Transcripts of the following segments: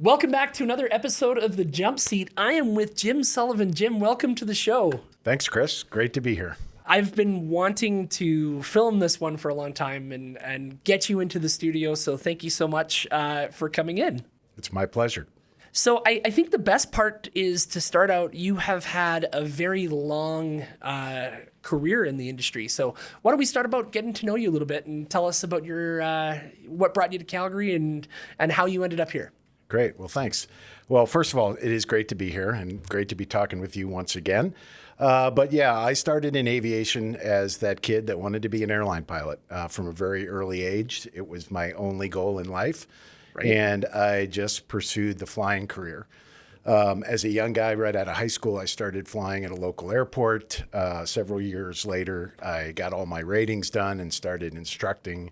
Welcome back to another episode of the JumpSeat. I am with Jim Sullivan. Jim, welcome to the show. Thanks, Chris. Great to be here. I've been wanting to film this one for a long time and get you into the studio, so thank you so much for coming in. It's my pleasure. So I think the best part is to start out, you have had a very long career in the industry. So why don't we start about getting to know you a little bit and tell us about your what brought you to Calgary and how you ended up here. Great. Well, thanks. Well, first of all, it is great to be here and great to be talking with you once again. But yeah, I started in aviation as that kid that wanted to be an airline pilot from a very early age. It was my only goal in life. Right. And I just pursued the flying career. As a young guy, right out of high school, I started flying at a local airport. Several years later, I got all my ratings done and started instructing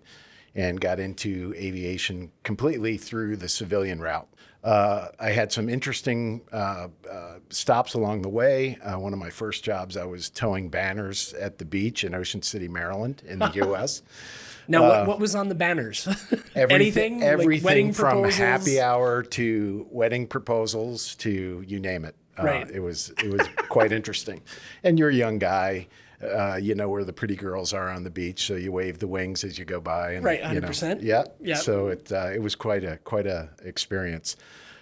and got into aviation completely through the civilian route. I had some interesting stops along the way. One of my first jobs, I was towing banners at the beach in Ocean City, Maryland, in the U.S. Now, what was on the banners? Everything like wedding from proposals? happy hour to wedding proposals to you name it. Right. It was quite interesting. And you're a young guy. You know where the pretty girls are on the beach, so you wave the wings as you go by. And, right, 100%. Yeah. So it was quite a experience.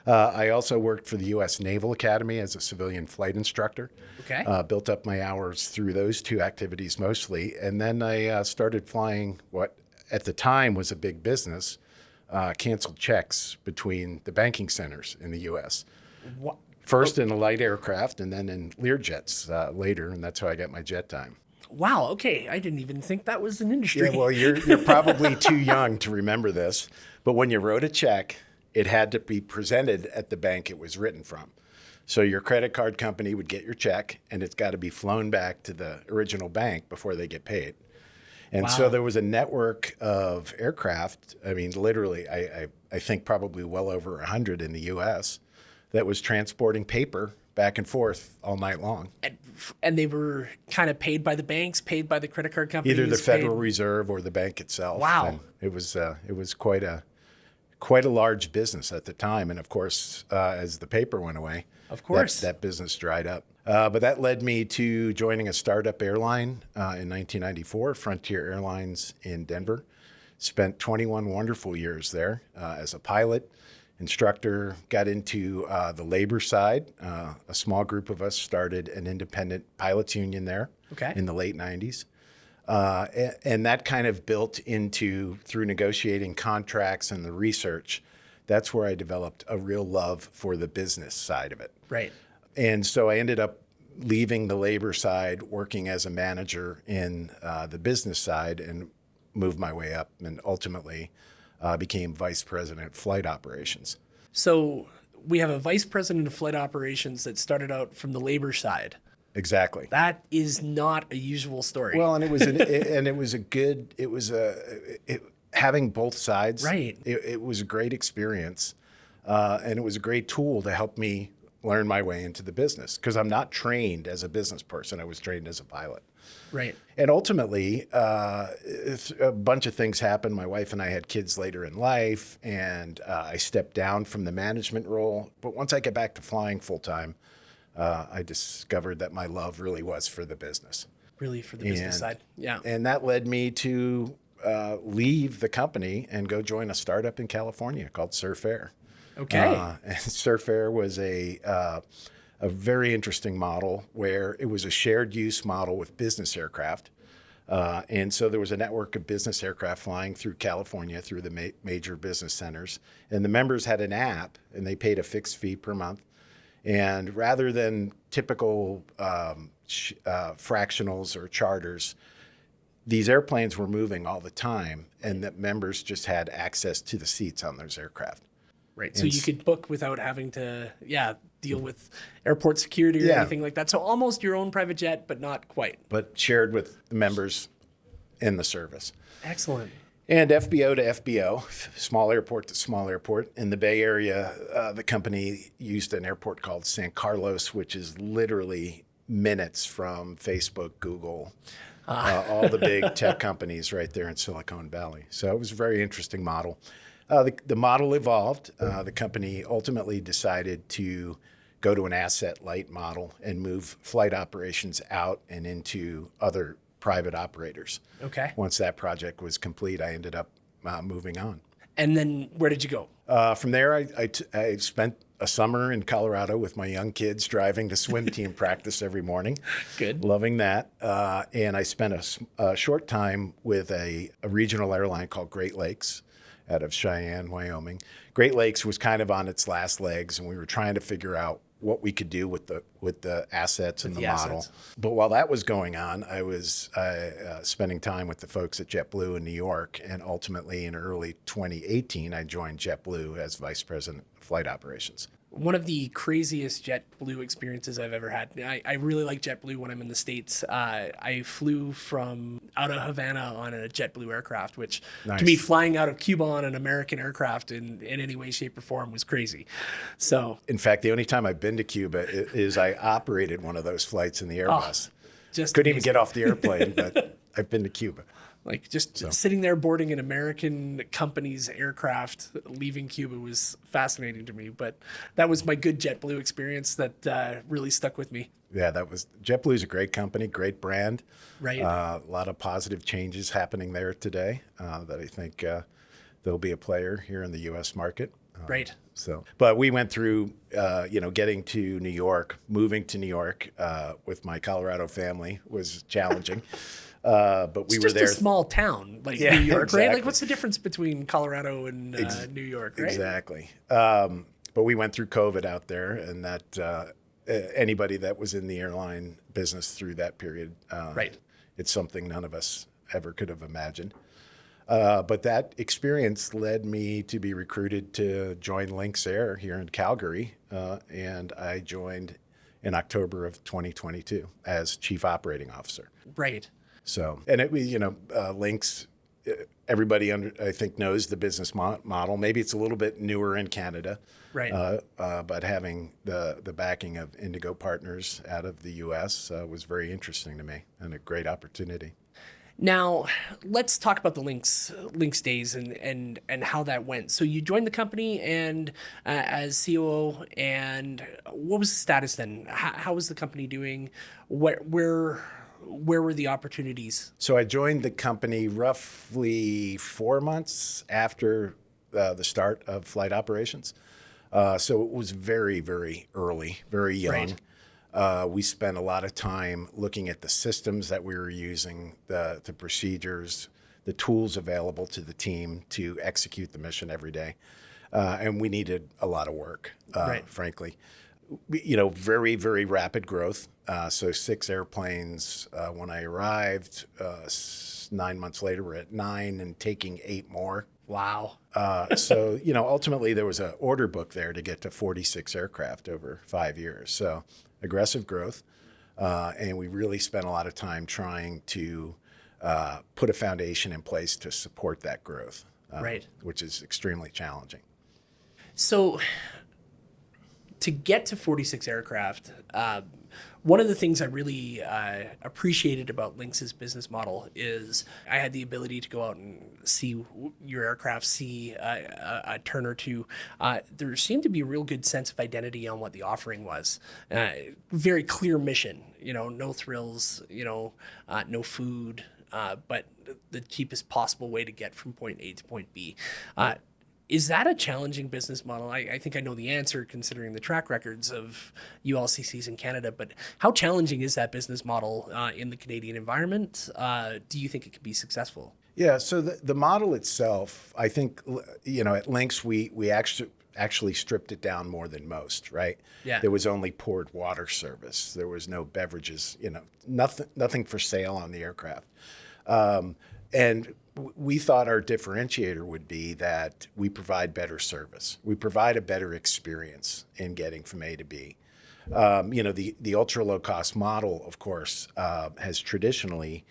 I also worked for the U.S. Naval Academy as a civilian flight instructor. Okay. Built up my hours through those two activities mostly, and then I started flying what at the time was a big business, canceled checks between the banking centers in the U.S. What? First in a light aircraft and then in Learjets later, and that's how I got my jet time. Wow, okay. I didn't even think that was an industry. Yeah, well, you're probably too young to remember this, but when you wrote a check, it had to be presented at the bank it was written from. So your credit card company would get your check, and it's got to be flown back to the original bank before they get paid. And Wow. So there was a network of aircraft, I mean, literally, I think probably well over 100 in the U.S., that was transporting paper back and forth all night long. And they were kind of paid by the banks, paid by the credit card companies? Either the Federal Reserve or the bank itself. Wow. And it was quite a large business at the time. And of course, as the paper went away, of course, that business dried up. But that led me to joining a startup airline in 1994, Frontier Airlines in Denver. Spent 21 wonderful years there as a pilot, instructor, got into the labor side. A small group of us started an independent pilots union there in the late 90s. And that kind of built into, through negotiating contracts and the research, that's where I developed a real love for the business side of it. Right. And so I ended up leaving the labor side, working as a manager in the business side, and moved my way up and ultimately became vice president of flight operations. So we have a vice president of flight operations that started out from the labor side. Exactly. That is not a usual story. Well, and having both sides. Right. It was a great experience, and it was a great tool to help me learn my way into the business because I'm not trained as a business person. I was trained as a pilot. Right. And ultimately, a bunch of things happened. My wife and I had kids later in life, and I stepped down from the management role. But once I got back to flying full time, I discovered that my love really was for the business. Really, for the business side. Yeah. And that led me to leave the company and go join a startup in California called Surf Air. Okay. And Surf Air was a very interesting model where it was a shared use model with business aircraft. And so there was a network of business aircraft flying through California, through the major business centers. And the members had an app, and they paid a fixed fee per month. And rather than typical fractionals or charters, these airplanes were moving all the time, and the members just had access to the seats on those aircraft. Right. So you could book without having to, deal with airport security or anything like that. So almost your own private jet, but not quite. But shared with the members in the service. Excellent. And FBO to FBO, small airport to small airport. In the Bay Area, the company used an airport called San Carlos, which is literally minutes from Facebook, Google, all the big tech companies right there in Silicon Valley. So it was a very interesting model. The model evolved. The company ultimately decided to go to an asset-light model and move flight operations out and into other private operators. Okay. Once that project was complete, I ended up moving on. And then where did you go? From there, I spent a summer in Colorado with my young kids driving to swim team practice every morning. Good. Loving that. And I spent a short time with a regional airline called Great Lakes out of Cheyenne, Wyoming. Great Lakes was kind of on its last legs, and we were trying to figure out what we could do with the assets and the model. But while that was going on, I was spending time with the folks at JetBlue in New York, and ultimately in early 2018, I joined JetBlue as vice president of flight operations. One of the craziest JetBlue experiences I've ever had. I really like JetBlue when I'm in the States. I flew from out of Havana on a JetBlue aircraft, which Nice. to me, flying out of Cuba on an American aircraft in any way, shape, or form was crazy. So, In fact, the only time I've been to Cuba is I operated one of those flights in the Airbus. just Couldn't even amazing. get off the airplane, but I've been to Cuba. Like just sitting there boarding an American company's aircraft leaving Cuba was fascinating to me. But that was my good JetBlue experience that really stuck with me. Yeah, JetBlue's a great company, great brand. Right. A lot of positive changes happening there today that I think they'll be a player here in the U.S. market. Right. But we went through, getting to New York, moving to New York with my Colorado family was challenging. But we It's were just there. a small town like Yeah, New York, right? exactly. Like, what's the difference between Colorado and New York, right? Exactly. But we went through COVID out there, and that anybody that was in the airline business through that period, Right. it's something none of us ever could have imagined. But that experience led me to be recruited to join Lynx Air here in Calgary, and I joined in October of 2022 as Chief Operating Officer. Right. So, and Lynx, everybody I think knows the business model. Maybe it's a little bit newer in Canada, Right. but having the backing of Indigo Partners out of the U.S. Was very interesting to me and a great opportunity. Now, let's talk about the Lynx days and how that went. So you joined the company and as COO, and what was the status then? How was the company doing? Where were the opportunities? So I joined the company roughly 4 months after the start of flight operations. So it was very, very early, very young. Right. We spent a lot of time looking at the systems that we were using, the procedures, the tools available to the team to execute the mission every day. And we needed a lot of work, Right. frankly. Very, very rapid growth. So 6 airplanes when I arrived. 9 months later, we're at 9 and taking 8 more. Wow. So ultimately there was an order book there to get to 46 aircraft over 5 years. So aggressive growth. And we really spent a lot of time trying to put a foundation in place to support that growth, Right. which is extremely challenging. So to get to 46 aircraft, one of the things I really appreciated about Lynx's business model is I had the ability to go out and see your aircraft, see a turn or two. There seemed to be a real good sense of identity on what the offering was. Very clear mission, no thrills, no food, but the cheapest possible way to get from point A to point B. Is that a challenging business model? I think I know the answer considering the track records of ULCCs in Canada, but how challenging is that business model in the Canadian environment? Do you think it could be successful? Yeah, so the model itself, I think, at Lynx, we actually stripped it down more than most, right? Yeah. There was only poured water service. There was no beverages, nothing for sale on the aircraft. And we thought our differentiator would be that we provide better service. We provide a better experience in getting from A to B. The ultra low cost model, of course, has traditionally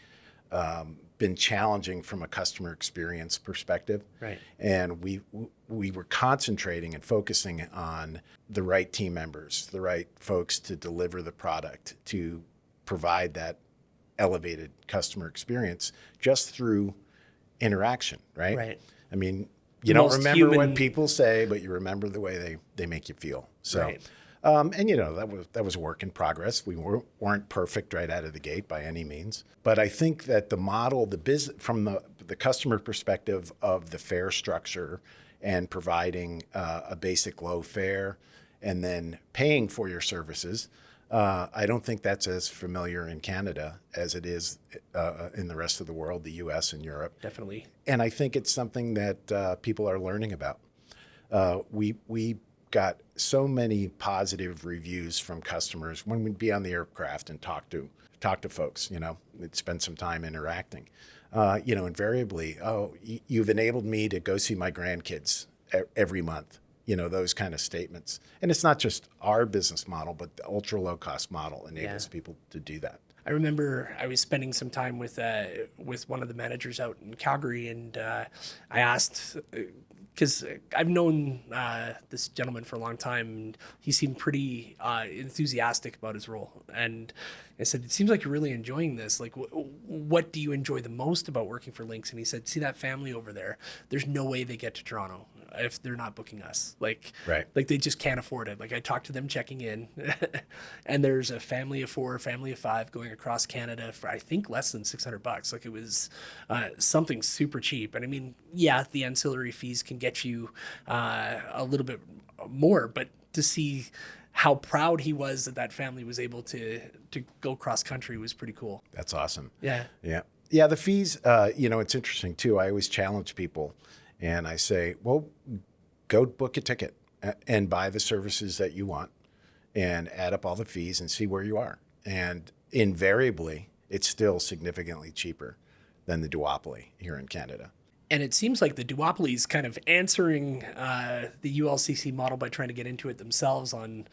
been challenging from a customer experience perspective. Right. And we were concentrating and focusing on the right team members, the right folks to deliver the product, to provide that elevated customer experience just through interaction, right? Right. I mean, you don't most remember human- what people say, but you remember the way they make you feel. So, Right. and you know, that was a work in progress. We weren't perfect right out of the gate by any means. But I think that the model, the business, from the customer perspective of the fare structure and providing a basic low fare and then paying for your services, I don't think that's as familiar in Canada as it is in the rest of the world, the U.S. and Europe. Definitely. And I think it's something that people are learning about. We got so many positive reviews from customers when we'd be on the aircraft and talk to folks. You know, we'd spend some time interacting. You know, invariably, you've enabled me to go see my grandkids every month. You know, those kind of statements. And it's not just our business model, but the ultra low cost model enables people to do that. I remember I was spending some time with one of the managers out in Calgary, and I asked, because I've known this gentleman for a long time, and he seemed pretty enthusiastic about his role. And I said, "It seems like you're really enjoying this. Like, what do you enjoy the most about working for Lynx?" And he said, "See that family over there? There's no way they get to Toronto if they're not booking us. Like they just can't afford it. Like, I talked to them checking in, and there's a family of 4, family of 5 going across Canada for, I think, less than $600. Like, it was something super cheap. And I mean, yeah, the ancillary fees can get you a little bit more, but to see how proud he was that family was able to go cross country was pretty cool. That's awesome. Yeah. The fees, you know, it's interesting too. I always challenge people and I say, well, go book a ticket and buy the services that you want and add up all the fees and see where you are. And invariably, it's still significantly cheaper than the duopoly here in Canada. And it seems like the duopoly is kind of answering the ULCC model by trying to get into it themselves on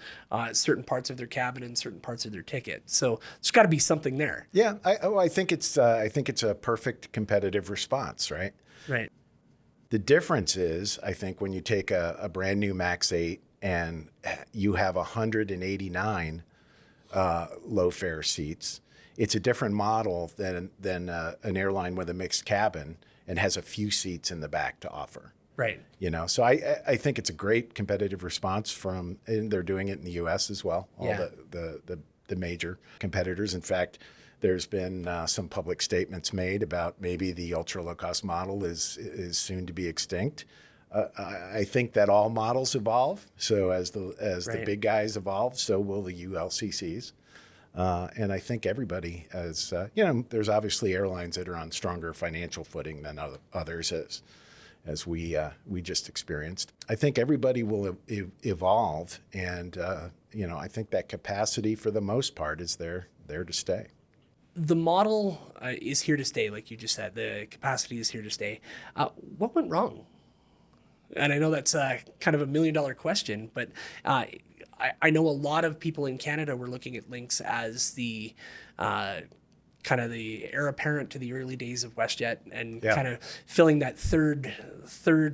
certain parts of their cabin and certain parts of their ticket. So there's got to be something there. Yeah, I think it's a perfect competitive response, right? Right. The difference is, I think, when you take a brand new Max 8 and you have 189 low fare seats, it's a different model than an airline with a mixed cabin and has a few seats in the back to offer. Right. You know, so I think it's a great competitive response and they're doing it in the U.S. as well. All the major competitors. In fact, there's been some public statements made about maybe the ultra low cost model is soon to be extinct. I think that all models evolve. So as the big guys evolve, so will the ULCCs. And I think everybody, you know, there's obviously airlines that are on stronger financial footing than others, as we just experienced. I think everybody will evolve, and you know, I think that capacity for the most part is there to stay. The model is here to stay, like you just said. The capacity is here to stay. What went wrong? And I know that's kind of $1 million question, but I know a lot of people in Canada were looking at Lynx as the kind of the heir apparent to the early days of WestJet, and kind of filling that third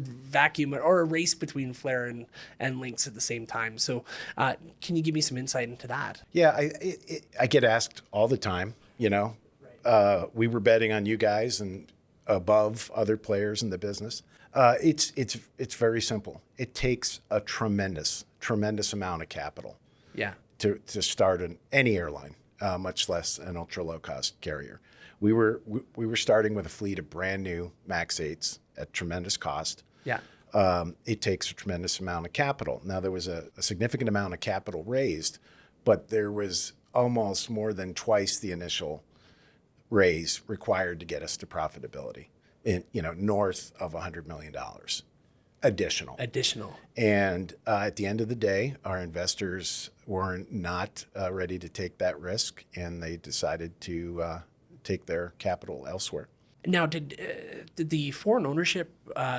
vacuum or a race between Flair and Lynx at the same time. So can you give me some insight into that? Yeah, I get asked all the time, you know. We were betting on you guys and above other players in the business. It's very simple. It takes a tremendous amount of capital to start any airline, much less an ultra low cost carrier. We were starting with a fleet of brand new Max 8s at tremendous cost. It takes a tremendous amount of capital. Now, there was a significant amount of capital raised, but there was almost more than twice the initial raise required to get us to profitability, north of $100 million additional. And at the end of the day, our investors were not ready to take that risk, and they decided to take their capital elsewhere. Now, did the foreign ownership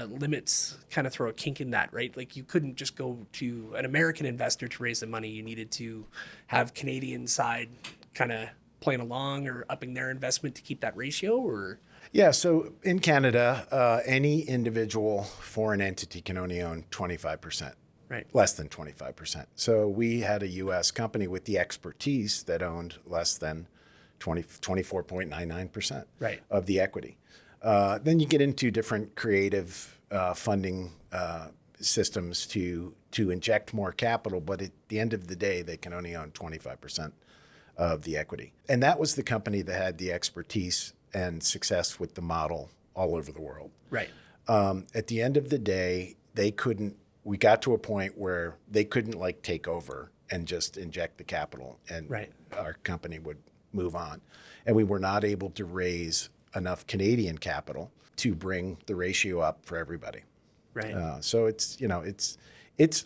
limits kind of throw a kink in that, right? Like, you couldn't just go to an American investor to raise the money. You needed to have Canadian side kind of playing along or upping their investment to keep that ratio, or? Yeah, so in Canada, any individual foreign entity can only own 25%. Right. Less than 25%. So we had a U.S. company with the expertise that owned less than 24.99% of the equity. Then you get into different creative funding systems to inject more capital, but at the end of the day, they can only own 25% of the equity. And that was the company that had the expertise and success with the model all over the world. Right. At the end of the day, we got to a point where they couldn't like take over and just inject the capital and our company would move on. And we were not able to raise enough Canadian capital to bring the ratio up for everybody. Right. So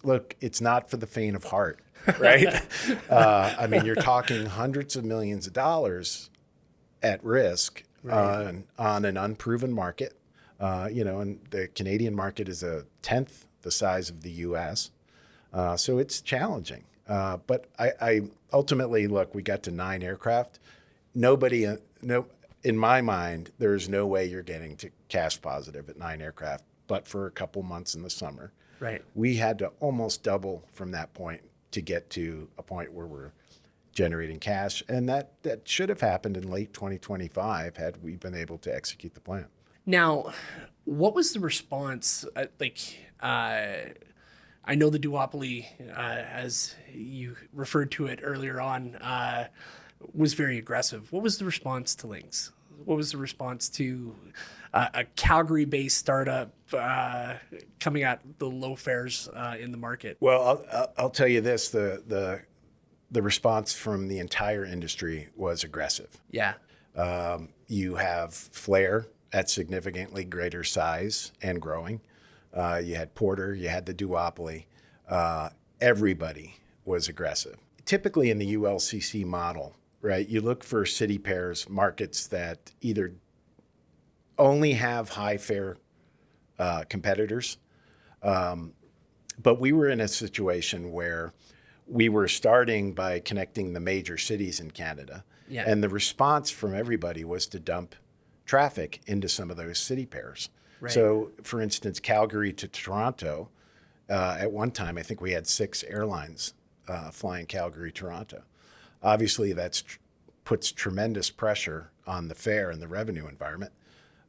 look, it's not for the faint of heart, right? I mean, you're talking hundreds of millions of dollars at risk on an unproven market. And the Canadian market is a tenth the size of the U.S. So it's challenging. But I ultimately, look, we got to 9 aircraft. In my mind, there's no way you're getting to cash positive at 9 aircraft, but for a couple months in the summer. Right. We had to almost double from that point to get to a point where we're generating cash. And that should have happened in late 2025 had we been able to execute the plan. Now, what was the response? I know the duopoly, as you referred to it earlier on, was very aggressive. What was the response to Lynx? What was the response to a Calgary-based startup coming at the low fares in the market? Well, I'll tell you this: the response from the entire industry was aggressive. Yeah. You have Flair at significantly greater size and growing. You had Porter, you had the duopoly. Everybody was aggressive. Typically in the ULCC model, right, you look for city pairs, markets that either only have high fare competitors, but we were in a situation where we were starting by connecting the major cities in Canada, and the response from everybody was to dump traffic into some of those city pairs. Right. So, for instance, Calgary to Toronto, at one time, I think we had 6 airlines flying Calgary-Toronto. Obviously, that puts tremendous pressure on the fare and the revenue environment,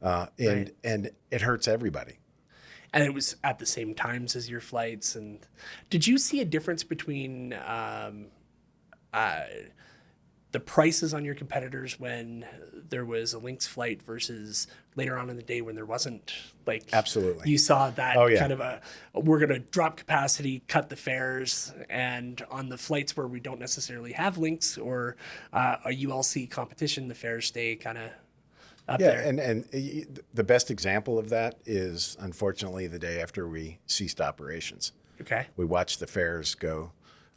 and it hurts everybody. And it was at the same times as your flights. And did you see a difference between the prices on your competitors when there was a Lynx flight versus later on in the day when there wasn't? Like, absolutely, you saw that kind of we're going to drop capacity, cut the fares, and on the flights where we don't necessarily have Lynx or a ULC competition, the fares stay kind of up there. And the best example of that is, unfortunately, the day after we ceased operations. Okay. We watched the fares go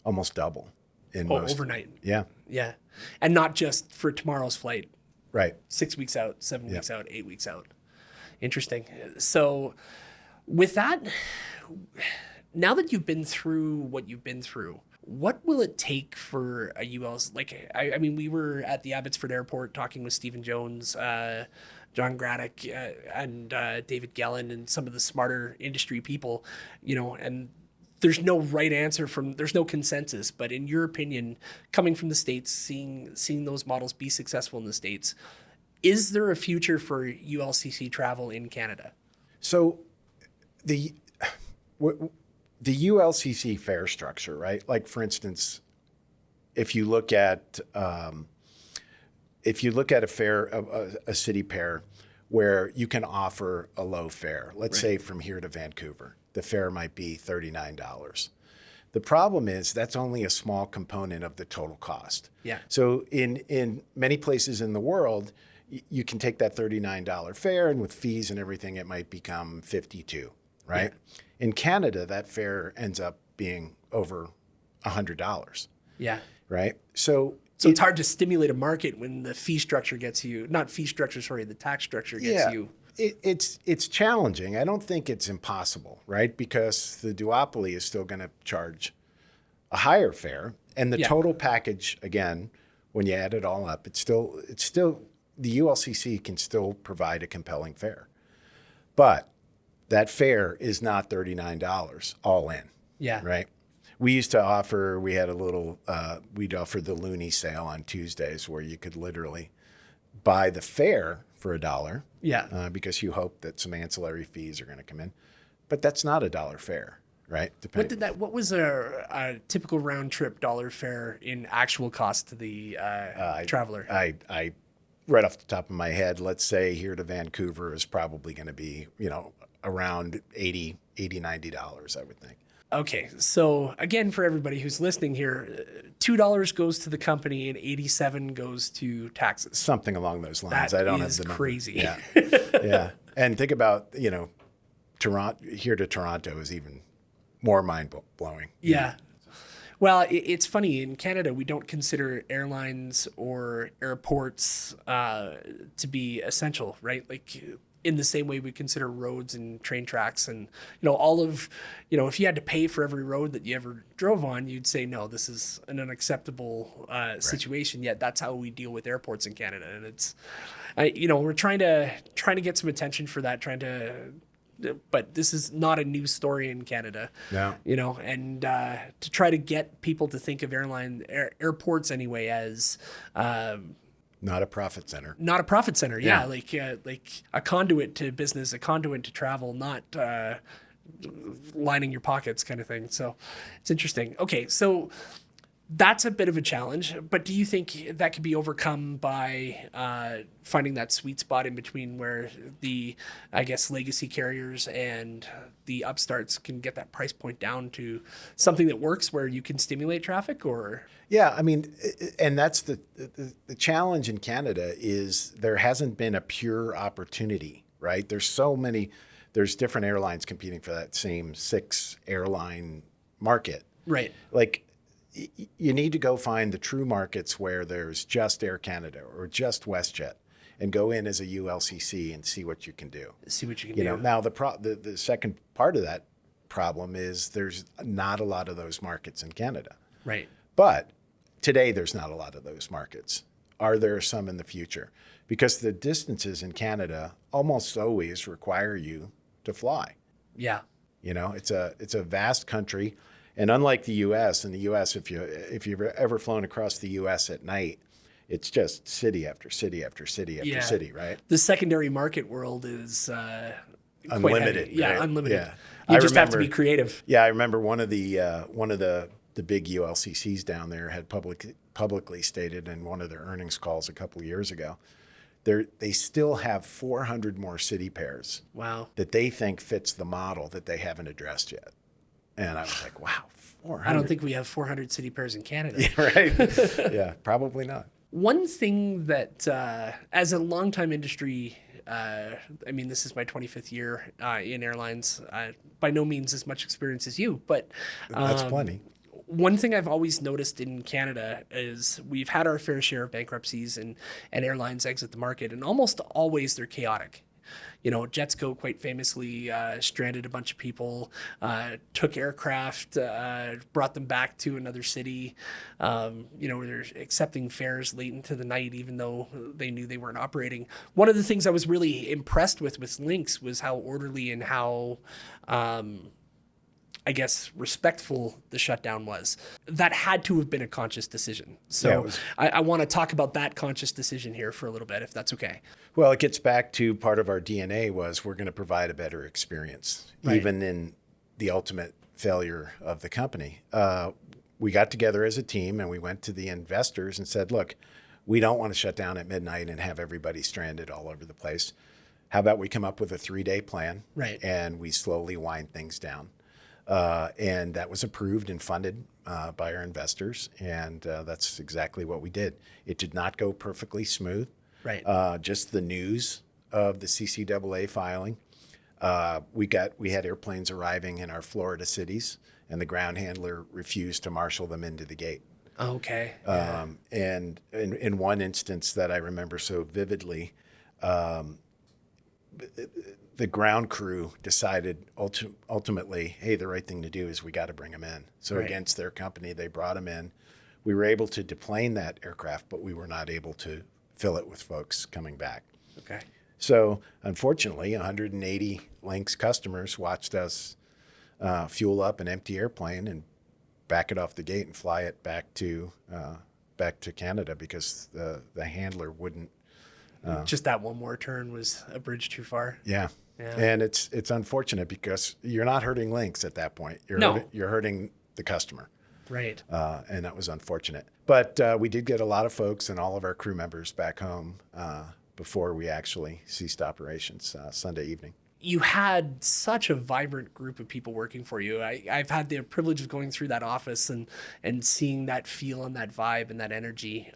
almost double. Overnight. Yeah. Yeah. And not just for tomorrow's flight. Right. 6 weeks out, 7 weeks out, 8 weeks out. Interesting. So with that, now that you've been through what you've been through, what will it take for a UL's? Like, I mean, we were at the Abbotsford Airport talking with Stephen Jones, John Graddick, and David Gellin, and some of the smarter industry people, and there's no right answer there's no consensus, but in your opinion, coming from the States, seeing those models be successful in the States, is there a future for ULCC travel in Canada? So the ULCC fare structure, right? Like, for instance, if you look at a fare, a city pair where you can offer a low fare, let's say from here to Vancouver, the fare might be $39. The problem is that's only a small component of the total cost. Yeah. So in many places in the world, you can take that $39 fare, and with fees and everything, it might become $52, right? Yeah. In Canada, that fare ends up being over $100. Yeah. Right? So it's hard to stimulate a market when the fee structure gets you, the tax structure gets you. It's challenging. I don't think it's impossible, right? Because the duopoly is still going to charge a higher fare, and the total package, again, when you add it all up, it's still the ULCC can still provide a compelling fare, but that fare is not $39 all in. Yeah. Right. We used to offer. We had a little. We'd offer the Looney sale on Tuesdays, where you could literally buy the fare for $1. Yeah. Because you hope that some ancillary fees are going to come in. But that's not $1 fare, right? What was a typical round trip dollar fare in actual cost to the traveler? I right off the top of my head, let's say here to Vancouver is probably going to be, around $80, $90, I would think. Okay, so again, for everybody who's listening here, $2 goes to the company and 87 goes to taxes. Something along those lines. That I don't is have the number. crazy. Yeah. Yeah. And think about, Toronto here to Toronto is even more mind blowing. Yeah. Well, it's funny. In Canada, we don't consider airlines or airports to be essential, right? Like in the same way we consider roads and train tracks and, all of, if you had to pay for every road that you ever drove on, you'd say, no, this is an unacceptable situation. Yet that's how we deal with airports in Canada. And it's, we're trying to get some attention for that, but this is not a new story in Canada. No. And to try to get people to think of airports anyway as not a profit center. Not a profit center. Yeah. Yeah. Like a conduit to business, a conduit to travel, not lining your pockets kind of thing. So it's interesting. Okay. So that's a bit of a challenge, but do you think that could be overcome by finding that sweet spot in between where the, I guess, legacy carriers and the upstarts can get that price point down to something that works where you can stimulate traffic? Or yeah, I mean, and that's the challenge in Canada is there hasn't been a pure opportunity, right? There's different airlines competing for that same 6 airline market. Right. Like, you need to go find the true markets where there's just Air Canada or just WestJet and go in as a ULCC and see what you can do. Now the second part of that problem is there's not a lot of those markets in Canada. Right. But today there's not a lot of those markets. Are there some in the future? Because the distances in Canada almost always require you to fly. Yeah. It's a vast country. And unlike the U.S., in the U.S., if you've ever flown across the U.S. at night, it's just city after city after city after city, right? The secondary market world is unlimited. Yeah, right? unlimited. Yeah. You just have to be creative. Yeah, I remember one of the big ULCCs down there had publicly stated in one of their earnings calls a couple of years ago, they still have 400 more city pairs. Wow. That they think fits the model that they haven't addressed yet. And I was like, wow, 400. I don't think we have 400 city pairs in Canada. Yeah, right. Yeah, probably not. One thing that, as a longtime industry, this is my 25th year in airlines. By no means as much experience as you, but that's plenty. One thing I've always noticed in Canada is we've had our fair share of bankruptcies and airlines exit the market, and almost always they're chaotic. Jetsco quite famously stranded a bunch of people, took aircraft, brought them back to another city. They're accepting fares late into the night, even though they knew they weren't operating. One of the things I was really impressed with Lynx was how orderly and how, respectful the shutdown was. That had to have been a conscious decision. So yeah, I want to talk about that conscious decision here for a little bit, if that's okay. Well, it gets back to part of our DNA was we're going to provide a better experience, right, even in the ultimate failure of the company. We got together as a team and we went to the investors and said, look, we don't want to shut down at midnight and have everybody stranded all over the place. How about we come up with a 3-day plan, right, and we slowly wind things down. And that was approved and funded by our investors, and that's exactly what we did. It did not go perfectly smooth. Right. Just the news of the CCAA filing. We had airplanes arriving in our Florida cities, and the ground handler refused to marshal them into the gate. Okay. And in one instance that I remember so vividly, the ground crew decided ultimately, hey, the right thing to do is we got to bring them in. So right, against their company, they brought them in. We were able to deplane that aircraft, but we were not able to fill it with folks coming back. Okay. So unfortunately, 180 Lynx customers watched us fuel up an empty airplane and back it off the gate and fly it back to Canada because the handler wouldn't Just that one more turn was a bridge too far. Yeah. Yeah. And it's unfortunate because you're not hurting Lynx at that point. You're hurting the customer. Right. And that was unfortunate. But we did get a lot of folks and all of our crew members back home before we actually ceased operations Sunday evening. You had such a vibrant group of people working for you. I've had the privilege of going through that office and seeing that feel and that vibe and that energy.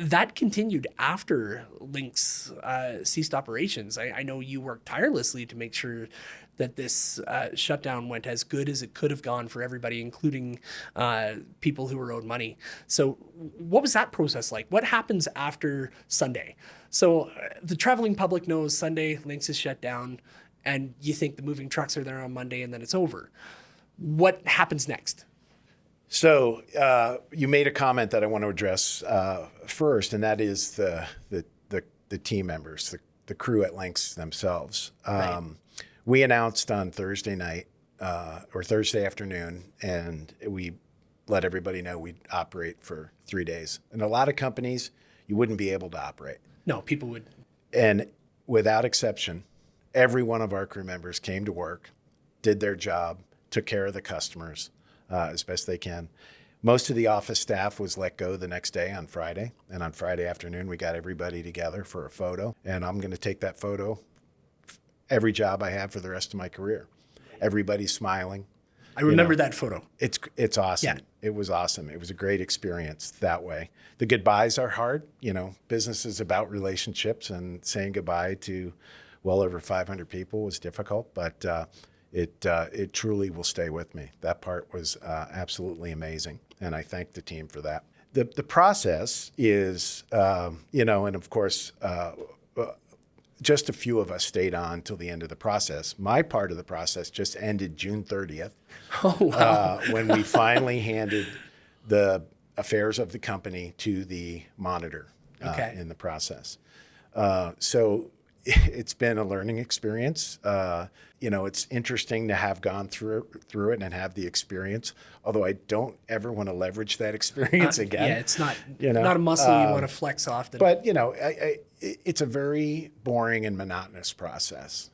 That continued after Lynx ceased operations. I know you worked tirelessly to make sure that this shutdown went as good as it could have gone for everybody, including people who were owed money. So what was that process like? What happens after Sunday? So the traveling public knows Sunday, Lynx is shut down, and you think the moving trucks are there on Monday and then it's over. What happens next? So you made a comment that I want to address first, and that is the team members, the crew at Lynx themselves. Right. We announced on Thursday night or Thursday afternoon, and we let everybody know we'd operate for 3 days. And a lot of companies, you wouldn't be able to operate. No, people would. And without exception, every one of our crew members came to work, did their job, took care of the customers as best they can. Most of the office staff was let go the next day on Friday. And on Friday afternoon, we got everybody together for a photo. And I'm going to take that photo every job I have for the rest of my career. Everybody's smiling. I remember that photo. It's awesome. Yeah. It was awesome. It was a great experience that way. The goodbyes are hard. Business is about relationships, and saying goodbye to well over 500 people was difficult, but it truly will stay with me. That part was absolutely amazing, and I thank the team for that. The process is, and of course, just a few of us stayed on till the end of the process. My part of the process just ended June 30th. Oh, wow. When we finally handed the affairs of the company to the monitor in the process. So it's been a learning experience. It's interesting to have gone through it and have the experience, although I don't ever want to leverage that experience again. Yeah, it's not not a muscle you want to flex often. But, it's a very boring and monotonous process.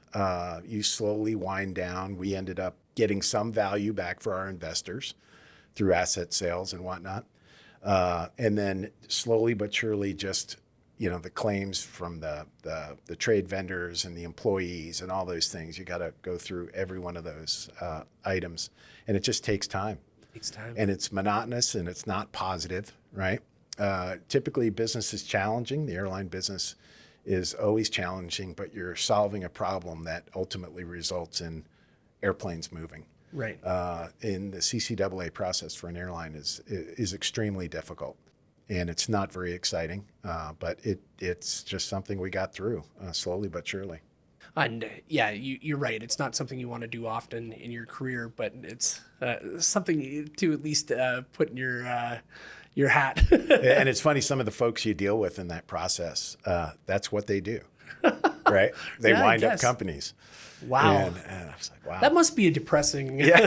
You slowly wind down. We ended up getting some value back for our investors through asset sales and whatnot. And then slowly but surely just, the claims from the trade vendors and the employees and all those things. You got to go through every one of those items. And it just takes time. And it's monotonous and it's not positive, right? Typically, business is challenging. The airline business is always challenging, but you're solving a problem that ultimately results in airplanes moving. Right. In the CCAA process for an airline is extremely difficult, and it's not very exciting. But it's just something we got through slowly but surely. And you're right. It's not something you want to do often in your career, but it's something to at least put in your hat. And it's funny, some of the folks you deal with in that process, that's what they do, right? They wind up companies. Wow. And I was like, wow. That must be a depressing. Yeah.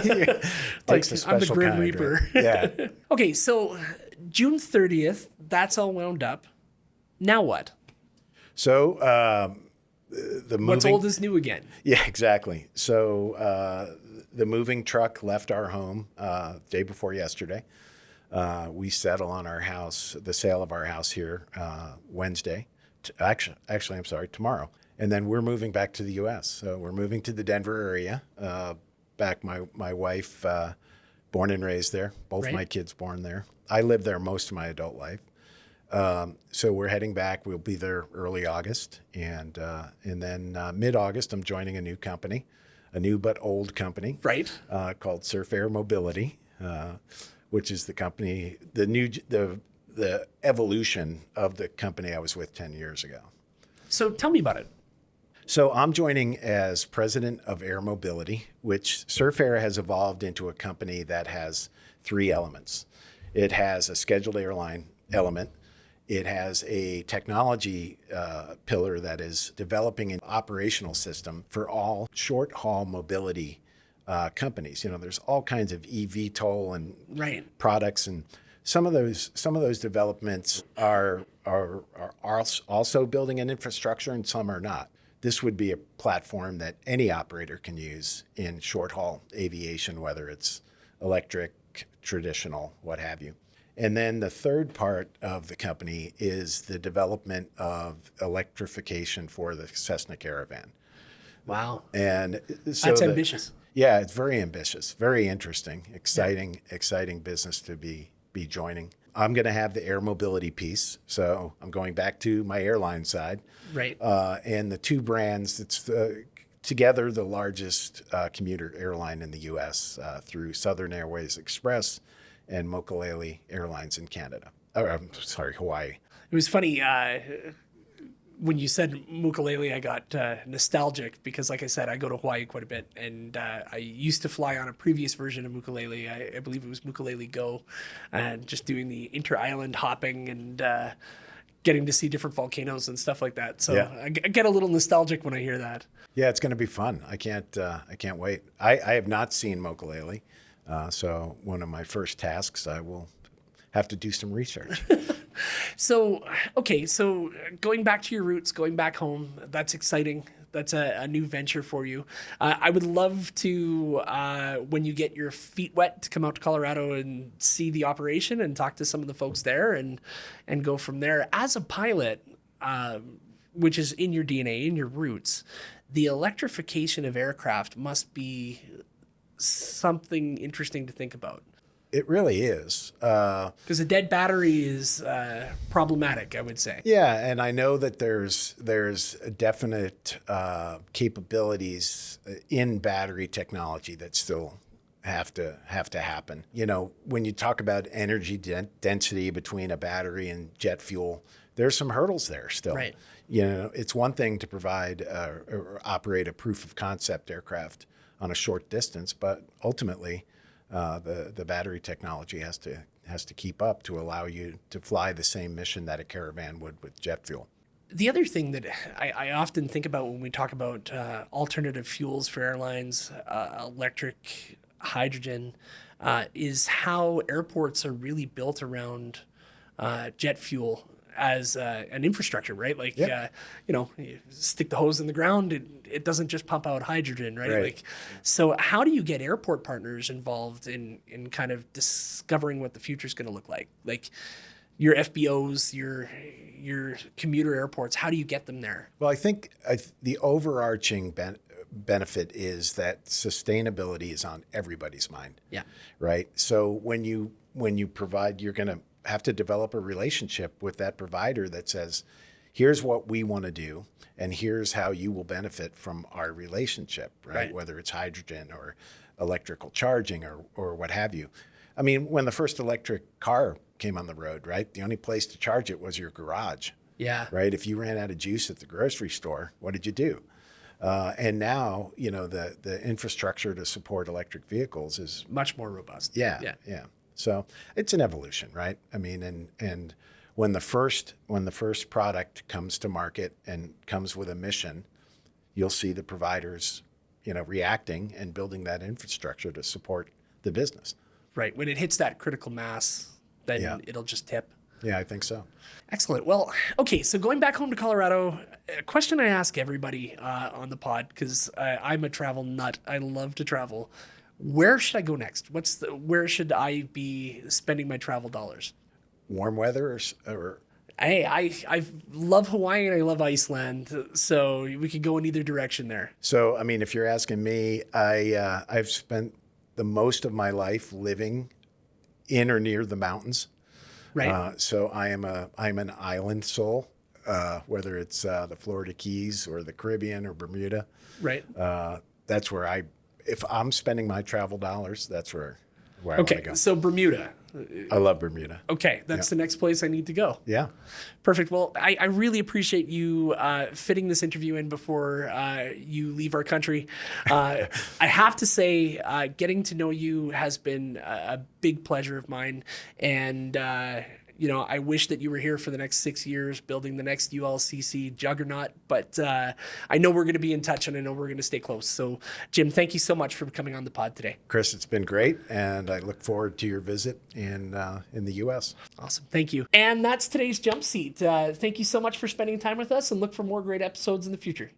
Like, I'm the Grim kind, Reaper. right? Yeah. Okay, so June 30th, that's all wound up. Now what? So the moving. What's old is new again. Yeah, exactly. So the moving truck left our home day before yesterday. We settle on our house, the sale of our house here Wednesday. Actually, I'm sorry, tomorrow. And then we're moving back to the U.S. So we're moving to the Denver area. Back, my wife, born and raised there. Both Right. my kids born there. I lived there most of my adult life. So we're heading back. We'll be there early August, and then mid-August, I'm joining a new company, a new but old company, Right. called Surf Air Mobility, which is the company, the evolution of the company I was with 10 years ago. So tell me about it. So I'm joining as president of Air Mobility, which Surf Air has evolved into a company that has 3 elements. It has a scheduled airline element. It has a technology pillar that is developing an operational system for all short-haul mobility companies. There's all kinds of eVTOL and Right. products, and Some of those developments are also building an infrastructure, and some are not. This would be a platform that any operator can use in short haul aviation, whether it's electric, traditional, what have you. And then the third part of the company is the development of electrification for the Cessna Caravan. Wow. And so That's ambitious. Yeah, it's very ambitious, very interesting, exciting business to be joining. I'm going to have the air mobility piece, so I'm going back to my airline side. Right. And the two brands, it's together the largest commuter airline in the U.S. Through Southern Airways Express and Mokulele Airlines in Canada. I'm sorry, Hawaii. It was funny when you said Mokulele, I got nostalgic because, like I said, I go to Hawaii quite a bit, and I used to fly on a previous version of Mokulele. I believe it was Mokulele Go, and just doing the inter-island hopping and getting to see different volcanoes and stuff like that. So Yeah. I get a little nostalgic when I hear that. Yeah, it's going to be fun. I can't wait. I have not seen Mokulele, so one of my first tasks, I will have to do some research. So, okay, so going back to your roots, going back home, that's exciting. That's a new venture for you. I would love to, when you get your feet wet, to come out to Colorado and see the operation and talk to some of the folks there and go from there. As a pilot, which is in your DNA, in your roots, the electrification of aircraft must be something interesting to think about. It really is. Because a dead battery is problematic, I would say. Yeah, and I know that there's definite capabilities in battery technology that still have to happen. You know, when you talk about energy density between a battery and jet fuel, there's some hurdles there still. Right. You know, it's one thing to provide or operate a proof of concept aircraft on a short distance, but ultimately, the battery technology has to keep up to allow you to fly the same mission that a Caravan would with jet fuel. The other thing that I often think about when we talk about alternative fuels for airlines, electric, hydrogen, is how airports are really built around jet fuel as an infrastructure, right? Like, Yep. You stick the hose in the ground, it doesn't just pump out hydrogen, right? Right. Like, so how do you get airport partners involved in kind of discovering what the future is going to look like? Like your FBOs, your commuter airports, how do you get them there? Well, I think the overarching benefit is that sustainability is on everybody's mind. Yeah. Right. So when you provide, you're going to have to develop a relationship with that provider that says, here's what we want to do, and here's how you will benefit from our relationship, right? Whether it's hydrogen or electrical charging or what have you. I mean, when the first electric car came on the road, right, the only place to charge it was your garage. Yeah. Right? If you ran out of juice at the grocery store, what did you do? And now, you know, the infrastructure to support electric vehicles is Much more robust. yeah. So it's an evolution, right? I mean, and when the first product comes to market and comes with a mission, you'll see the providers, you know, reacting and building that infrastructure to support the business. Right. When it hits that critical mass, then Yeah. it'll just tip. Yeah, I think so. Excellent. Well, okay. So going back home to Colorado, a question I ask everybody on the pod, because I'm a travel nut. I love to travel. Where should I go next? Where should I be spending my travel dollars? Warm weather or Hey, I love Hawaii and I love Iceland, so we could go in either direction there. So, I mean, if you're asking me, I've spent the most of my life living in or near the mountains. Right. So I'm an island soul, whether it's the Florida Keys or the Caribbean or Bermuda. Right. That's where if I'm spending my travel dollars, that's where I want to Okay. go. So Bermuda. I love Bermuda. Okay. That's the next place I need to go. Yeah. Perfect. Well, I really appreciate you fitting this interview in before you leave our country. I have to say, getting to know you has been a big pleasure of mine. And, I wish that you were here for the next 6 years building the next ULCC juggernaut, but I know we're going to be in touch, and I know we're going to stay close. So, Jim, thank you so much for coming on the pod today. Chris, it's been great, and I look forward to your visit in the U.S. Awesome. Thank you. And that's today's Jump Seat. Thank you so much for spending time with us, and look for more great episodes in the future.